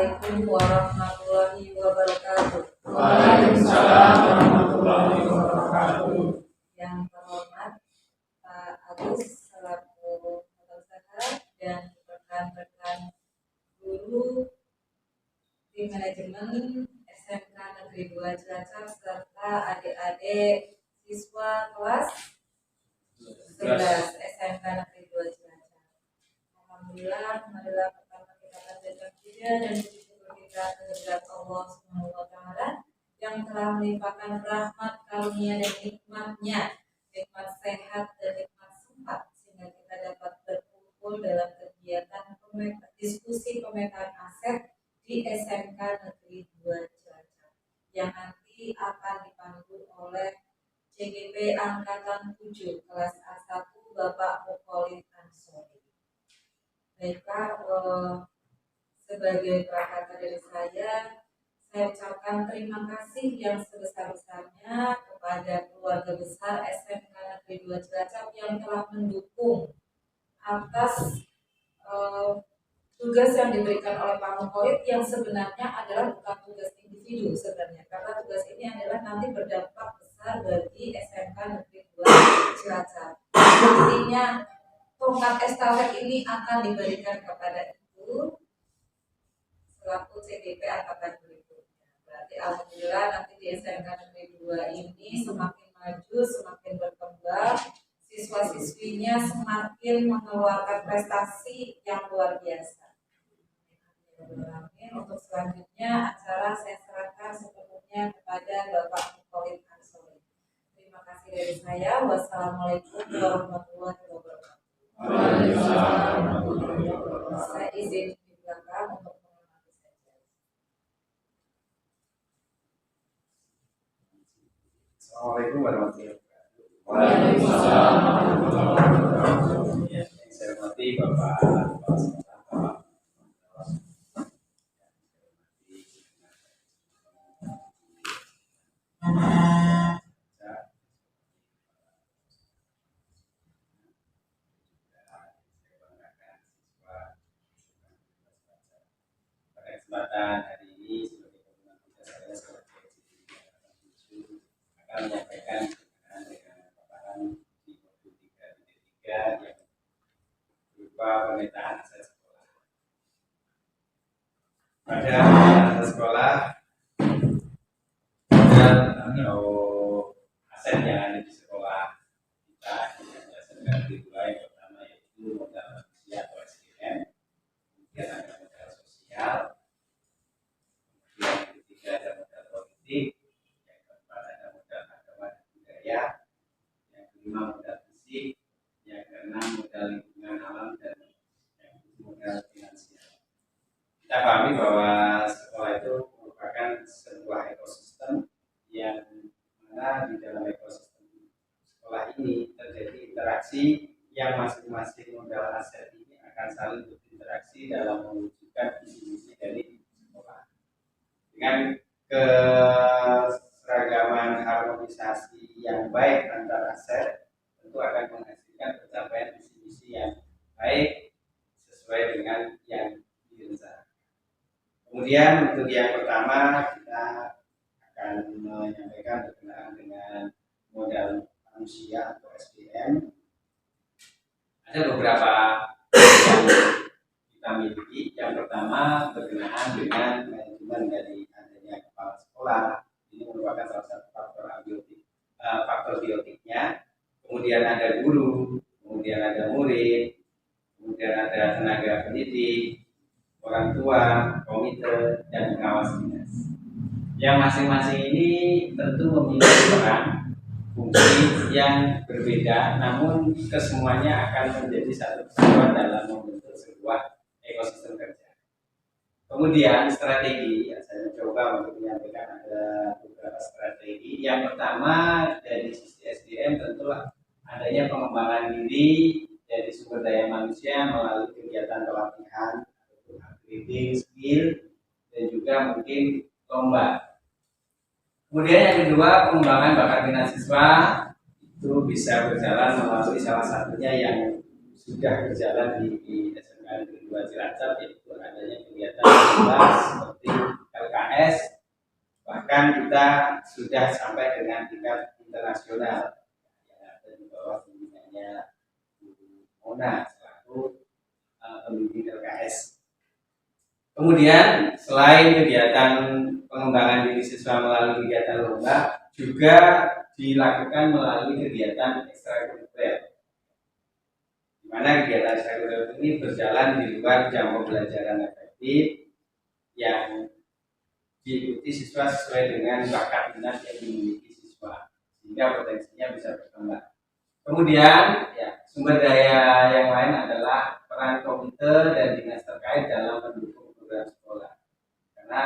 Assalamualaikum warahmatullahi wabarakatuh. Waalaikumsalam warahmatullahi wabarakatuh. Yang terhormat Pak Agus selaku pengusaha dan rekan-rekan guru tim manajemen SMK Negeri 2 Cilacap serta adik-adik siswa kelas 11 SMK Negeri 2 Cilacap. Alhamdulillah, marilah pertama kita panjatkan puja dan puji syukur kita kehadirat Allah Subhanahu wa taala yang telah melimpahkan rahmat, karunia dan nikmatnya, nikmat sehat dan nikmat sempat sehingga kita dapat berkumpul dalam kegiatan diskusi pemetaan aset di SMK Negeri 2 Cilacap yang nanti akan dipandu oleh CGP Angkatan 7 kelas A1 Bapak Mukolit Ansori. Baiklah, sebagai perkata dari saya ucapkan terima kasih yang sebesar-besarnya kepada keluarga besar SMK Negeri 2 Cilacap yang telah mendukung atas tugas yang diberikan oleh Pak Mukolit yang sebenarnya adalah bukan tugas individu sebenarnya, karena tugas ini adalah nanti berdampak besar bagi SMK Negeri 2 Cilacap. Artinya tongkat estafet ini akan diberikan kepada Ibu selaku CGP angkatan berikutnya. Berarti alhamdulillah nanti di SMK Negeri 2 ini semakin maju, semakin berkembang, siswa-siswinya semakin mengeluarkan prestasi yang luar biasa. Untuk selanjutnya acara saya serahkan sepenuhnya kepada Bapak Mukolit Ansori. Terima kasih dari saya. Wassalamualaikum warahmatullahi wabarakatuh. Saya izin di belakang untuk mengamati saja. Assalamualaikum warahmatullahi wabarakatuh. Waalaikumsalam warahmatullahi wabarakatuh. Saya hormati Bapak Kepala Sekolah, Bapak kesempatan hari ini sebagai pimpinan tugas saya sebagai akan menyampaikan dengan paparan di modul 3.3 yang berupa pemetaan aset sekolah. Pada aset sekolah dan atau aset yang ada di sekolah kita yang dimulai pertama yaitu modal manusia atau SDM, kemudian ada modal sosial, yang ketiga ada modal politik, yang keempat ada modal agama dan budaya, yang kelima modal fisik, yang keenam modal lingkungan alam, dan yang ketujuh modal finansial. Kita pahami bahwa sekolah itu merupakan sebuah ekosistem yang mana di dalam ekosistem sekolah ini terjadi interaksi yang masing-masing modal aset ini akan saling berinteraksi dalam mewujudkan visi-misi dari sekolah. Dengan keseragaman harmonisasi yang baik antar aset tentu akan menghasilkan pencapaian visi-misi yang baik sesuai dengan yang direncanakan. Kemudian untuk yang pertama kita akan menyampaikan berkenaan dengan modal manusia atau SDM. Ada beberapa yang kita miliki. Yang pertama berkenaan dengan manajemen dari adanya kepala sekolah. Ini merupakan salah satu faktor biotiknya. Kemudian ada guru, kemudian ada murid, kemudian ada tenaga pendidik, orang tua, komite, dan pengawas dinas. Yang masing-masing ini tentu memiliki peran fungsi yang berbeda, namun kesemuanya akan menjadi satu kesatuan dalam membentuk sebuah ekosistem kerja. Kemudian strategi, saya mencoba untuk menyampaikan ada beberapa strategi. Yang pertama dari sisi SDM tentulah adanya pengembangan diri dari sumber daya manusia melalui kegiatan pelatihan, upgrading skill, dan juga mungkin lomba. Kemudian yang kedua, pengembangan bakat minat siswa itu bisa berjalan melalui salah satunya yang sudah berjalan di SMK dengan kedua Cilacap, yaitu adanya kegiatan seperti LKS, bahkan kita sudah sampai dengan tingkat internasional yang ada di bawah pembinaannya Mona selaku pembimbing LKS. Kemudian selain kegiatan pengembangan diri siswa melalui kegiatan lomba, juga dilakukan melalui kegiatan ekstrakurikuler, di mana kegiatan ekstrakurikuler ini berjalan di luar jam pembelajaran efektif yang diikuti siswa sesuai dengan bakat minat yang dimiliki siswa, sehingga potensinya bisa berkembang. Kemudian sumber daya yang lain adalah peran komite dan dinas terkait dalam mendukung program sekolah, karena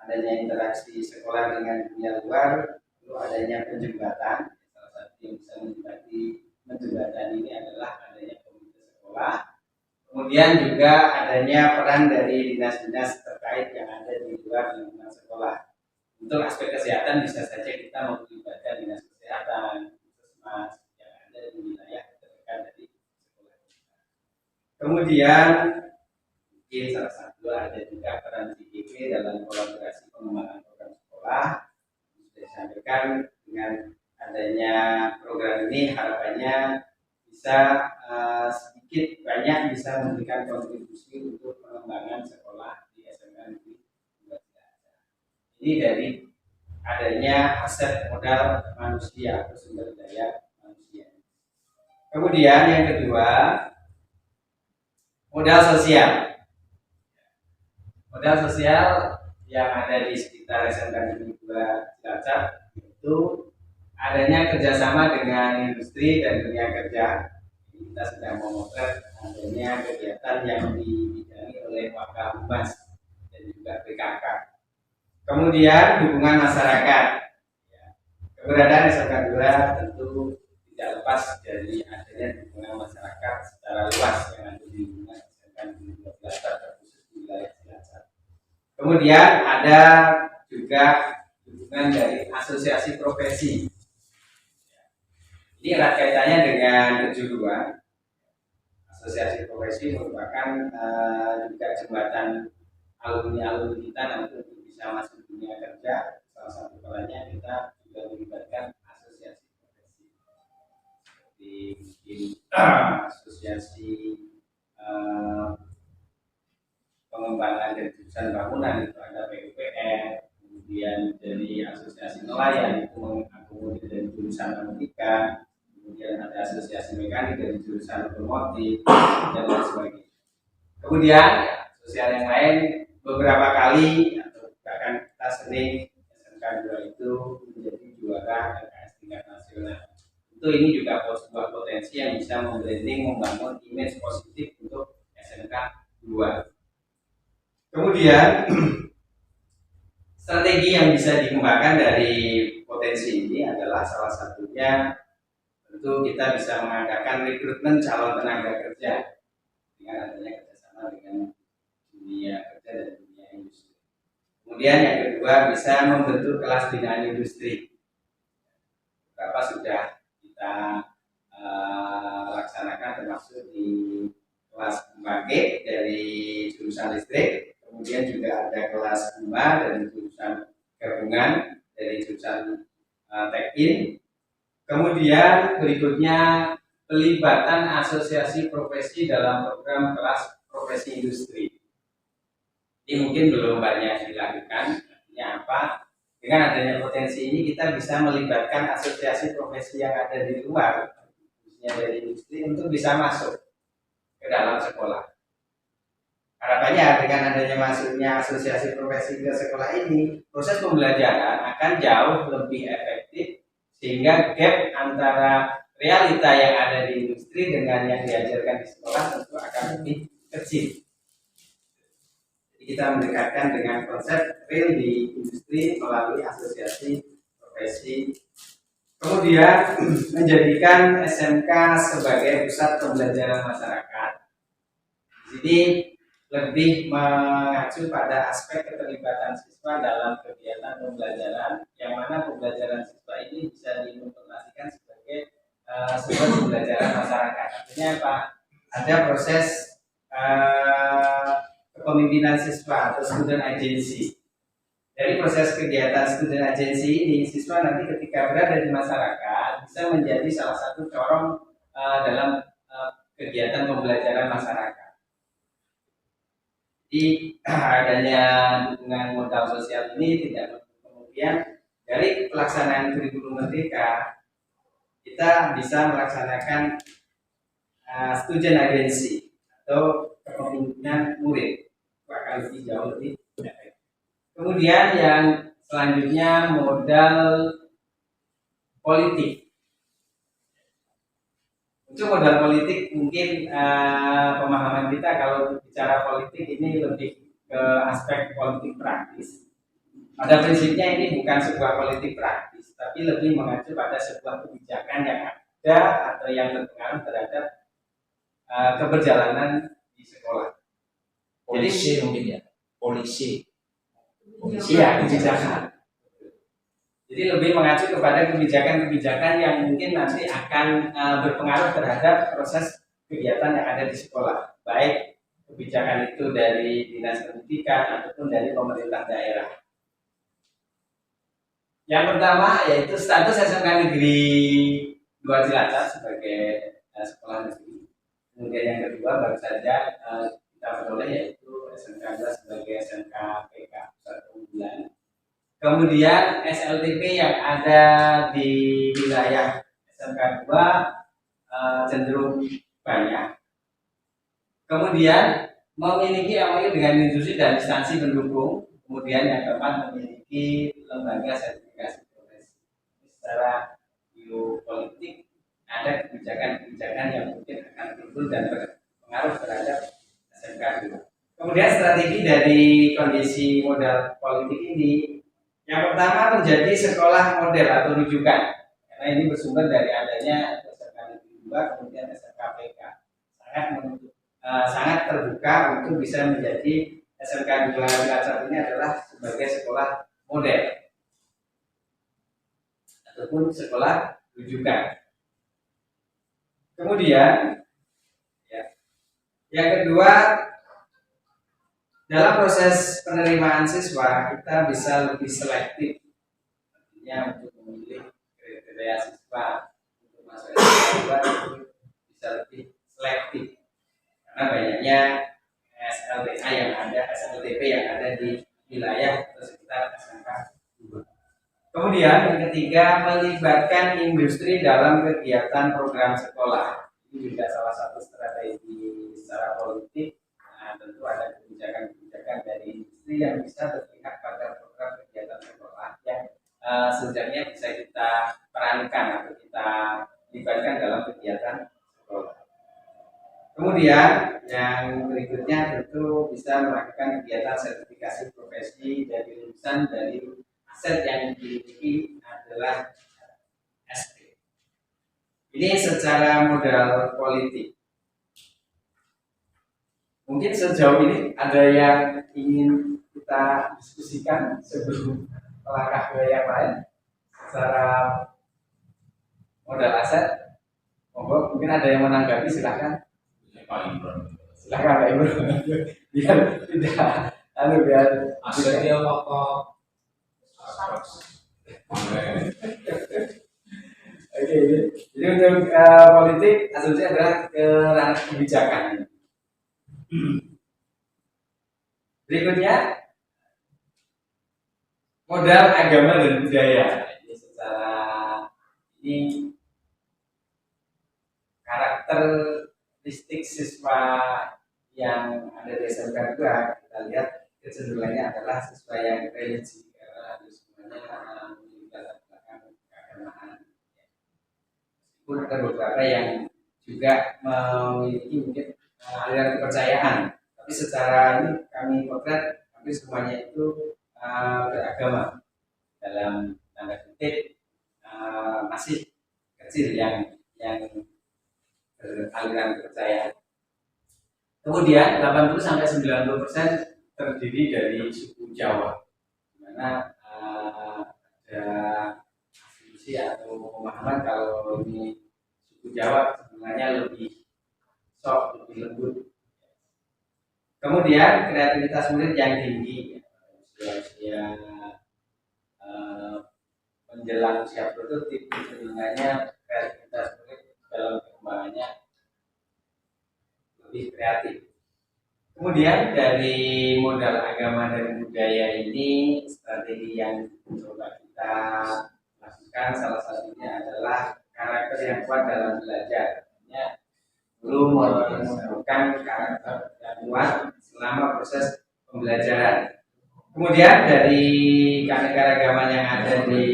adanya interaksi sekolah dengan dunia luar, perlu adanya penjembatan. Salah satu yang bisa menjembatani ini adalah adanya komite sekolah. Kemudian juga adanya peran dari dinas-dinas terkait yang ada di luar lingkungan sekolah. Untuk aspek kesehatan bisa saja kita melibatkan dinas kesehatan, puskesmas yang ada di wilayah terdekat dari sekolah kita. Kemudian mungkin salah satu ada juga peran CGP dalam kolaborasi pengembangan program sekolah. Sudah disampaikan, dengan adanya program ini harapannya bisa sedikit banyak bisa memberikan kontribusi untuk pengembangan sekolah di SMK Negeri 2 Cilacap. Ini dari adanya aset modal manusia atau sumber daya manusia. Kemudian yang kedua, modal sosial. Modal sosial yang ada di sekitar SMK Negeri 2 Cilacap itu adanya kerjasama dengan industri dan dunia kerja. Kita sedang memotret adanya kegiatan yang dibidangi oleh Wakabmas dan juga PKK. Kemudian dukungan masyarakat. Keberadaan SMK 2 tentu tidak lepas dari adanya dukungan masyarakat secara luas yang ada di lingkungan SMK 2 Cilacap, terkhusus di wilayah Cilacap. Kemudian ada juga dukungan dari asosiasi profesi. Ini erat kaitannya dengan kejuruan. Asosiasi profesi merupakan juga jembatan alumni-alumni kita nanti untuk bisa masuk dunia kerja. Salah satu perannya kita juga melibatkan asosiasi profesi, seperti mungkin asosiasi pengembangan dan jurusan bangunan itu ada PUPR, kemudian dari asosiasi nelayan itu mengakomodir dari jurusan pendidikan, kemudian ada asosiasi mekanik dari jurusan otomotif dan lain sebagainya. Kemudian sosial yang lain beberapa kali atau bahkan kita sering SMK 2 itu menjadi juara LKS tingkat nasional. Tentu ini juga sebuah potensi yang bisa membranding, membangun image positif untuk SMK 2. Kemudian strategi yang bisa dikembangkan dari potensi ini adalah salah satunya tentu kita bisa mengadakan rekrutmen calon tenaga kerja dengan adanya kerjasama dengan dunia kerja dan dunia industri. Kemudian yang kedua bisa membentuk kelas binaan industri. Beberapa sudah kita laksanakan, termasuk di kelas pembangkit dari jurusan listrik, kemudian juga ada kelas BUMA dari jurusan gabungan dari jurusan Tekin. Kemudian berikutnya pelibatan asosiasi profesi dalam program kelas profesi industri. Ini mungkin belum banyak dilakukan. Artinya apa? Dengan adanya potensi ini kita bisa melibatkan asosiasi profesi yang ada di luar, khususnya dari industri, untuk bisa masuk ke dalam sekolah. Harapannya dengan adanya masuknya asosiasi profesi ke sekolah ini, proses pembelajaran akan jauh lebih efektif, sehingga gap antara realita yang ada di industri dengan yang diajarkan di sekolah tentu akan lebih kecil. Jadi kita mendekatkan dengan konsep real di industri melalui asosiasi profesi. Kemudian menjadikan SMK sebagai pusat pembelajaran masyarakat. Jadi lebih mengacu pada aspek keterlibatan siswa dalam kegiatan pembelajaran, yang mana pembelajaran siswa ini bisa diimplementasikan sebagai sebuah pembelajaran masyarakat. Artinya apa? Ada proses kepemimpinan siswa atau student agency. Dari proses kegiatan student agency ini, siswa nanti ketika berada di masyarakat bisa menjadi salah satu corong dalam kegiatan pembelajaran masyarakat. Jadi adanya dukungan modal sosial ini tidak kemudian dari pelaksanaan kurikulum merdeka kita bisa melaksanakan student agency atau kepemimpinan murid, akan lebih jauh lebih efektif. Kemudian yang selanjutnya modal politik. Untuk modal politik mungkin pemahaman kita kalau bicara politik ini lebih ke aspek politik praktis. Pada prinsipnya ini bukan sebuah politik praktis, tapi lebih mengacu pada sebuah kebijakan yang ada atau yang berpengaruh terhadap keberjalanan di sekolah. Polisi mungkin ya, polisi. Iya, kebijakan. Jadi lebih mengacu kepada kebijakan-kebijakan yang mungkin nanti akan berpengaruh terhadap proses kegiatan yang ada di sekolah, baik kebijakan itu dari dinas pendidikan ataupun dari pemerintah daerah. Yang pertama yaitu status SMK Negeri 2 Cilacap sebagai sekolah negeri. Kemudian yang kedua baru saja kita peroleh yaitu SMK 2 sebagai SMK PK pusat keunggulan. Kemudian SLTP yang ada di wilayah SMK 2 cenderung banyak. Kemudian memiliki MOU dengan institusi dan instansi pendukung. Kemudian yang keempat memiliki lembaga sertifikasi profesi. Secara geopolitik ada kebijakan-kebijakan yang mungkin akan timbul dan berpengaruh terhadap SMK 2. Kemudian strategi dari kondisi modal politik ini, yang pertama menjadi sekolah model atau rujukan, karena ini bersumber dari adanya SMK Negeri 2 kemudian SMK PK. Sangat terbuka untuk bisa menjadi SMK 2 Cilacap ini adalah sebagai sekolah model ataupun sekolah rujukan. Kemudian yang kedua, dalam proses penerimaan siswa kita bisa lebih selektif, artinya untuk memilih kriteria siswa untuk masuk SMK 2 itu bisa lebih selektif karena banyaknya SLTP yang ada di wilayah atau sekitar SMK 2. Kemudian yang ketiga, melibatkan industri dalam kegiatan program sekolah. Ini juga salah satu strategi secara politik. Nah, tentu ada kebijakan-kebijakan dari industri yang bisa berpihak pada program kegiatan sekolah yang sebenarnya bisa kita perankan atau kita libatkan dalam kegiatan sekolah. Kemudian yang berikutnya tentu bisa melakukan kegiatan sertifikasi profesi dari lulusan dari aset yang dimiliki adalah SP. Ini secara modal politik. Mungkin sejauh ini ada yang ingin kita diskusikan sebelum melangkah ke yang lain secara modal aset. Monggo, mungkin ada yang menanggapi, silakan. Silakan Pak Ibu. Biar tidak biar asetnya pokok. Oke, jadi untuk politik asumsi adalah ke ranah kebijakan. Berikutnya modal agama dan budaya. Ini secara ini karakteristik siswa yang ada di SMK 2 kita lihat kecenderungannya adalah siswa yang religi karena semuanya memiliki latar belakang keagamaan. Meskipun ada beberapa yang juga memiliki mungkin aliran kepercayaan, tapi secara ini kami potret hampir semuanya itu beragama dalam tanda kutip masih kecil yang beraliran kepercayaan. Kemudian 80-90% terdiri dari suku Jawa, di mana ada asumsi atau pemahaman kalau ini suku Jawa sebenarnya lebih soft, lebih lembut. Kemudian kreativitas murid yang tinggi, usia menjelang usia produktif, sebenarnya kreativitas murid dalam perkembangannya lebih kreatif. Kemudian dari modal agama dan budaya ini, strategi yang coba kita lakukan salah satunya adalah karakter yang kuat dalam belajar. Belum menumbuhkan karakter yang kuat selama proses pembelajaran. Kemudian dari keanekaragaman yang ada di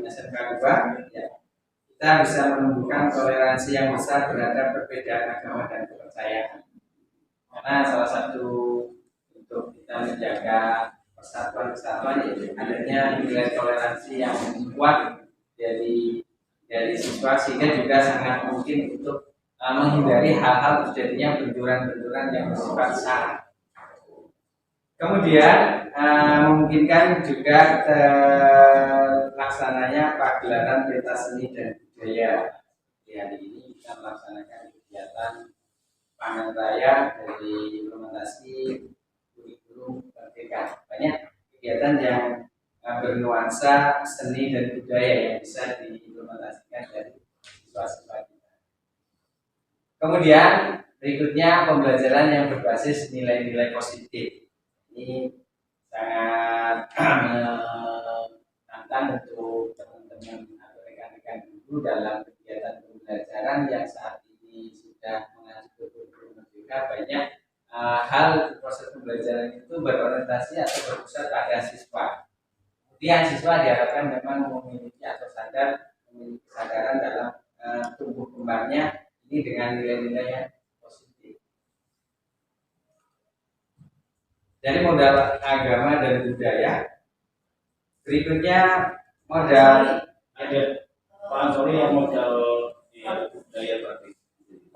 SMK 2, ya, kita bisa menumbuhkan toleransi yang besar terhadap perbedaan agama dan kepercayaan. Karena salah satu untuk kita menjaga persatuan kesatuan yaitu adanya nilai toleransi yang kuat dari siswa, sehingga juga sangat mungkin untuk menghindari hal-hal terjadinya benturan-benturan yang bersifat sara. Kemudian memungkinkan juga terlaksananya pagelaran pentas seni dan budaya. Di hari ini kita melaksanakan kegiatan panen raya dari implementasi kurikulum merdeka. Banyak kegiatan yang bernuansa seni dan budaya yang bisa diimplementasikan dari siswa-siswa kita. Kemudian berikutnya pembelajaran yang berbasis nilai-nilai positif. Ini sangat menantang untuk teman-teman atau rekan-rekan guru dalam kegiatan pembelajaran yang saat ini sudah mengacu ke kurikulum merdeka. Banyak hal proses pembelajaran itu berorientasi atau berpusat pada siswa. Kemudian siswa diharapkan memang memiliki atau memiliki kesadaran dalam tumbuh kembangnya ini dengan nilai-nilai yang positif. Dari modal agama dan budaya, berikutnya modal ada Pak Ansori yang modal budaya tadi.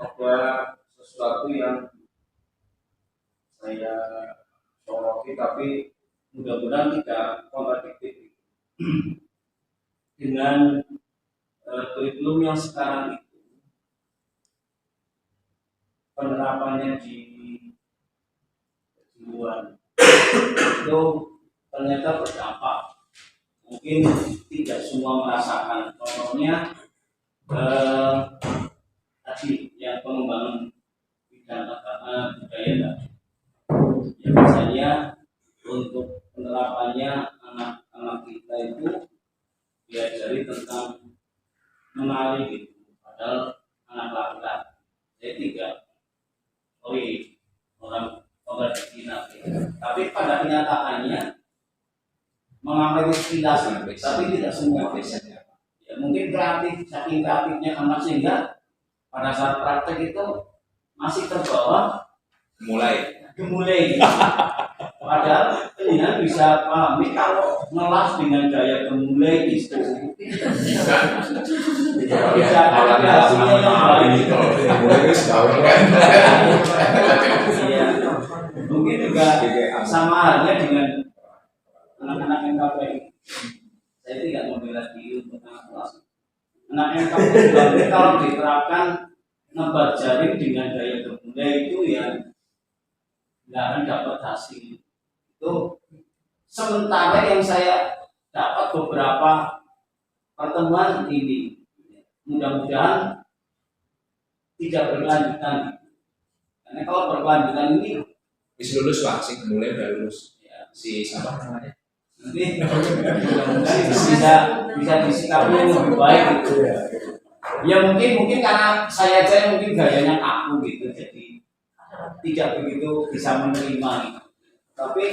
Ada sesuatu yang saya soroti tapi mudah-mudahan tidak kontradiktif dengan kurikulum yang sekarang itu. Penerapannya di kejuruan itu ternyata berdampak. Mungkin tidak semua merasakan. Contohnya tadi yang pengembangan bidang agama budaya tadi. Ya misalnya untuk penerapannya anak-anak kita itu diajari tentang menari gitu. Padahal anak laki-laki. Saya tidak orang Cina, tapi pada kenyataannya mengambil inspirasi, tapi tidak semua. Ya, mungkin kreatif, saking kreatifnya anak sehingga pada saat praktek itu masih terbawa gemulai. Padahal kalian bisa pahami kalau ngelas dengan gaya gemulai itu bisa ada hasilnya yang baik. Mungkin juga sama halnya dengan anak-anak NKPI. Saya tidak membela diri untuk anak kelas. Anak NKPI kalau diterapkan nebat jaring dengan gaya gemulai itu ya nggak akan dapat hasil. Itu sementara yang saya dapat beberapa pertemuan ini, mudah-mudahan tidak berkelanjutan. Karena kalau berkelanjutan ini Bisa lulus Pak, sih mulai udah lulus. Ya, si siapa namanya? nanti mudah-mudahan bisa disikapi lebih baik gitu. Ya mungkin karena saya aja mungkin gayanya kaku gitu, jadi tidak begitu bisa menerima gitu. Tapi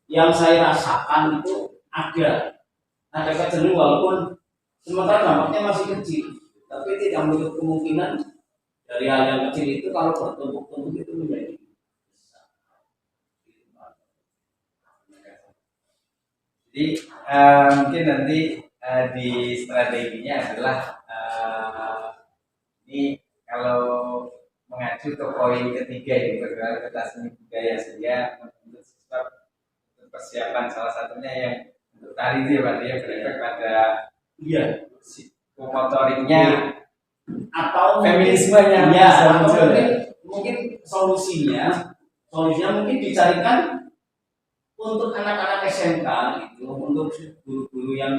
yang saya rasakan itu ada kecenderungan walaupun sementara dampaknya masih kecil, tapi tidak menutup kemungkinan dari hal yang kecil itu kalau bertumpuk-tumpuk itu menjadi besar. Jadi mungkin nanti di strateginya adalah ini kalau mengacu ke poin ketiga ini bergerak ke seni budaya sehingga untuk siswa persiapan salah satunya yang untuk tari itu ya Pak dia berefek pada motoriknya atau feminismenya ya, atau mungkin solusinya solusinya mungkin dicarikan untuk anak-anak SMK itu, untuk guru-guru yang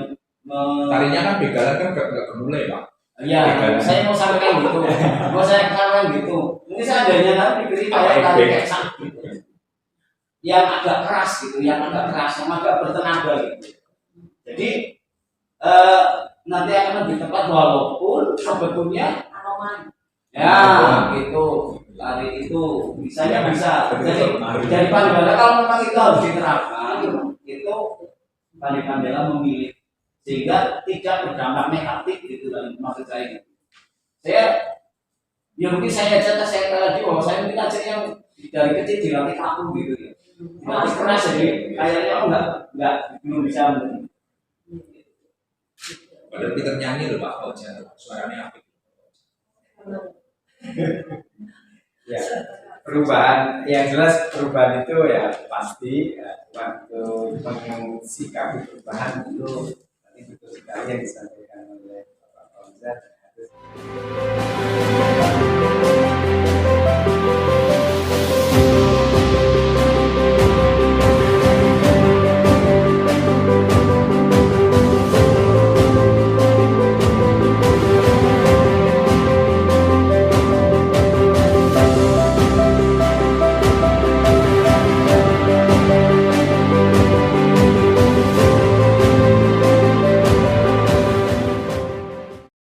Tarinya kan begalan kan gak gemulai Pak. ya, saya mau sampaikan gitu, Mungkin seandainya nanti diberi kayak sakit, yang agak keras gitu, yang agak bertenaga gitu. Jadi nanti akan lebih tepat walaupun sebetulnya ya gitu. Lari itu misalnya bisa jadi Pandeglang kalau memang itu harus diterapkan itu Pandeglang memilih sehingga tidak berdampak negatif gitu kan maksud saya gitu. Ya mungkin saya lagi bahwa saya mungkin aja yang dari kecil dilatih kaku gitu ya, dilatih keras jadi kayaknya aku nggak belum bisa menurut. Padahal Peter nyanyi loh Pak, suaranya apik. Ya, perubahan yang jelas perubahan itu ya pasti ya, waktu mensikapi perubahan itu nanti betul sekali yang disampaikan oleh Bapak Fauzan.